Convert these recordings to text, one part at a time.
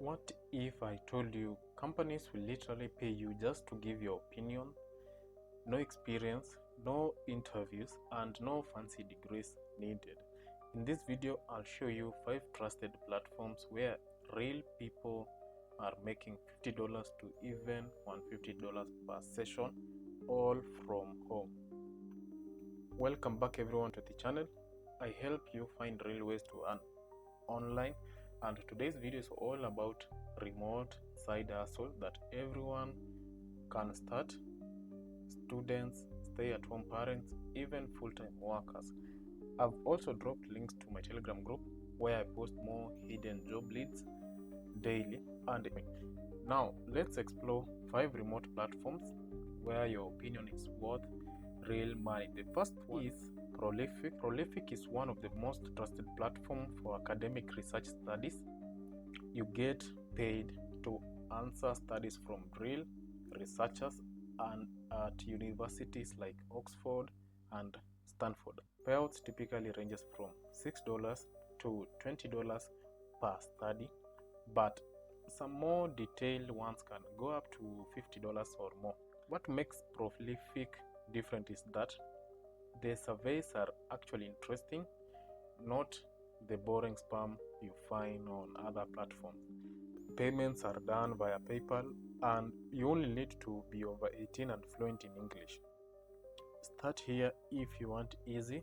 What if I told you companies will literally pay you just to give your opinion? No experience, no interviews, and no fancy degrees needed. In this video, I'll show you 5 trusted platforms where real people are making $50 to even $150 per session, all from home. Welcome back everyone to the channel. I help you find real ways to earn online, and today's video is all about remote side hustle that everyone can start. Students, stay-at-home parents, even full-time workers. I've also dropped links to my Telegram group where I post more hidden job leads daily. And now let's explore 5 remote platforms where your opinion is worth real money. The first one is Prolific. Prolific is one of the most trusted platforms for academic research studies. You get paid to answer studies from real researchers and at universities like Oxford and Stanford. Payouts typically ranges from $6 to $20 per study, but some more detailed ones can go up to $50 or more. What makes Prolific different is that the surveys are actually interesting, not the boring spam you find on other platforms. Payments are done via PayPal, and you only need to be over 18 and fluent in English. Start here if you want easy,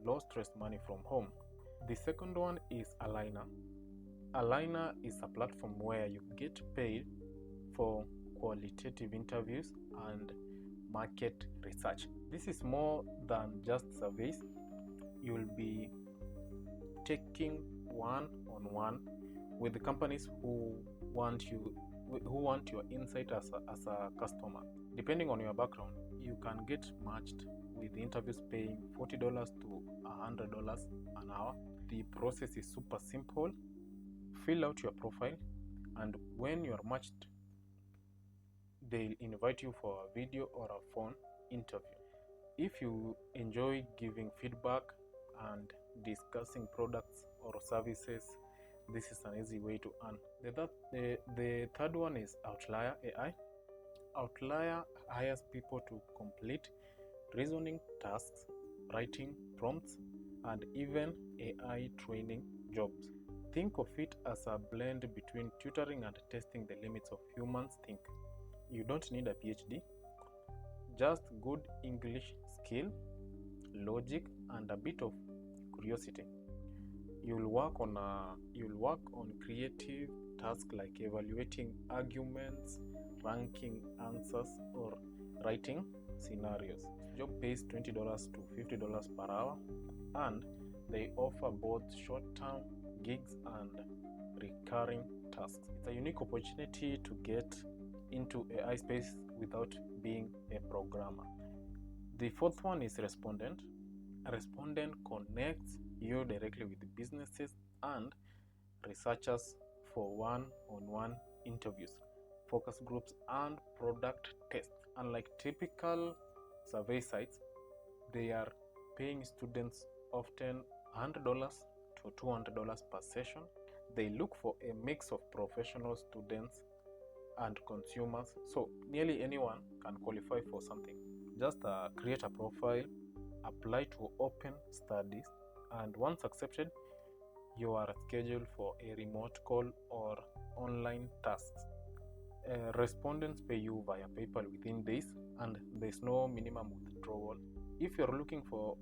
low stress money from home. The second one is Aligner. Aligner is a platform where you get paid for qualitative interviews and market research. This is more than just surveys. You'll be taking one-on-one with the companies who want your insight as a customer. Depending on your background, you can get matched with interviews paying $40 to $100 an hour. The process is super simple. Fill out your profile, and when you are matched, they'll invite you for a video or a phone interview. If you enjoy giving feedback and discussing products or services, this is an easy way to earn. The third one is Outlier AI. Outlier hires people to complete reasoning tasks, writing prompts, and even AI training jobs. Think of it as a blend between tutoring and testing the limits of humans think. You don't need a PhD, just good English skill, logic, and a bit of curiosity. You'll work on creative tasks like evaluating arguments, ranking answers, or writing scenarios. Job pays $20 to $50 per hour, and they offer both short-term gigs and recurring tasks. It's a unique opportunity to get into AI space without being a programmer. The fourth one is Respondent. Respondent connects you directly with businesses and researchers for one-on-one interviews, focus groups, and product tests. Unlike typical survey sites, they are paying students often $100 to $200 per session. They look for a mix of professional students and consumers, so nearly anyone can qualify for something. Just create a profile, apply to open studies, and once accepted, you are scheduled for a remote call or online tasks. Respondents pay you via PayPal within days, and there's no minimum withdrawal. If you're looking for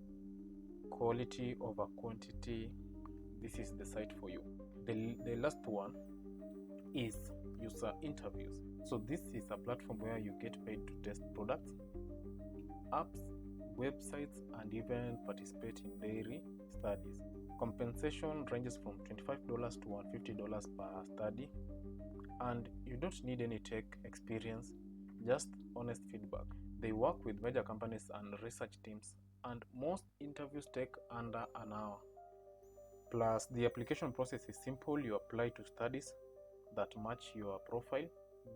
quality over quantity, this is the site for you. The last one is User Interviews. So this is a platform where you get paid to test products, apps, websites, and even participate in daily studies. Compensation ranges from $25 to $150 per study, and you don't need any tech experience, just honest feedback. They work with major companies and research teams, and most interviews take under an hour. Plus, the application process is simple. You apply to studies that match your profile,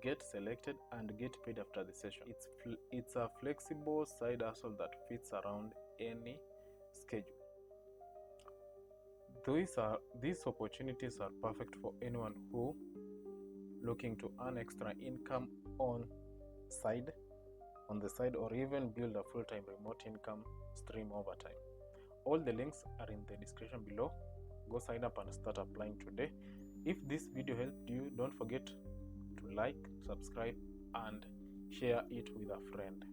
get selected, and get paid after the session. It's a flexible side hustle that fits around any schedule. These opportunities are perfect for anyone who looking to earn extra income on the side, or even build a full-time remote income stream over time. All the links are in the description below. Go sign up and start applying today. If this video helped you, don't forget to like, subscribe, and share it with a friend.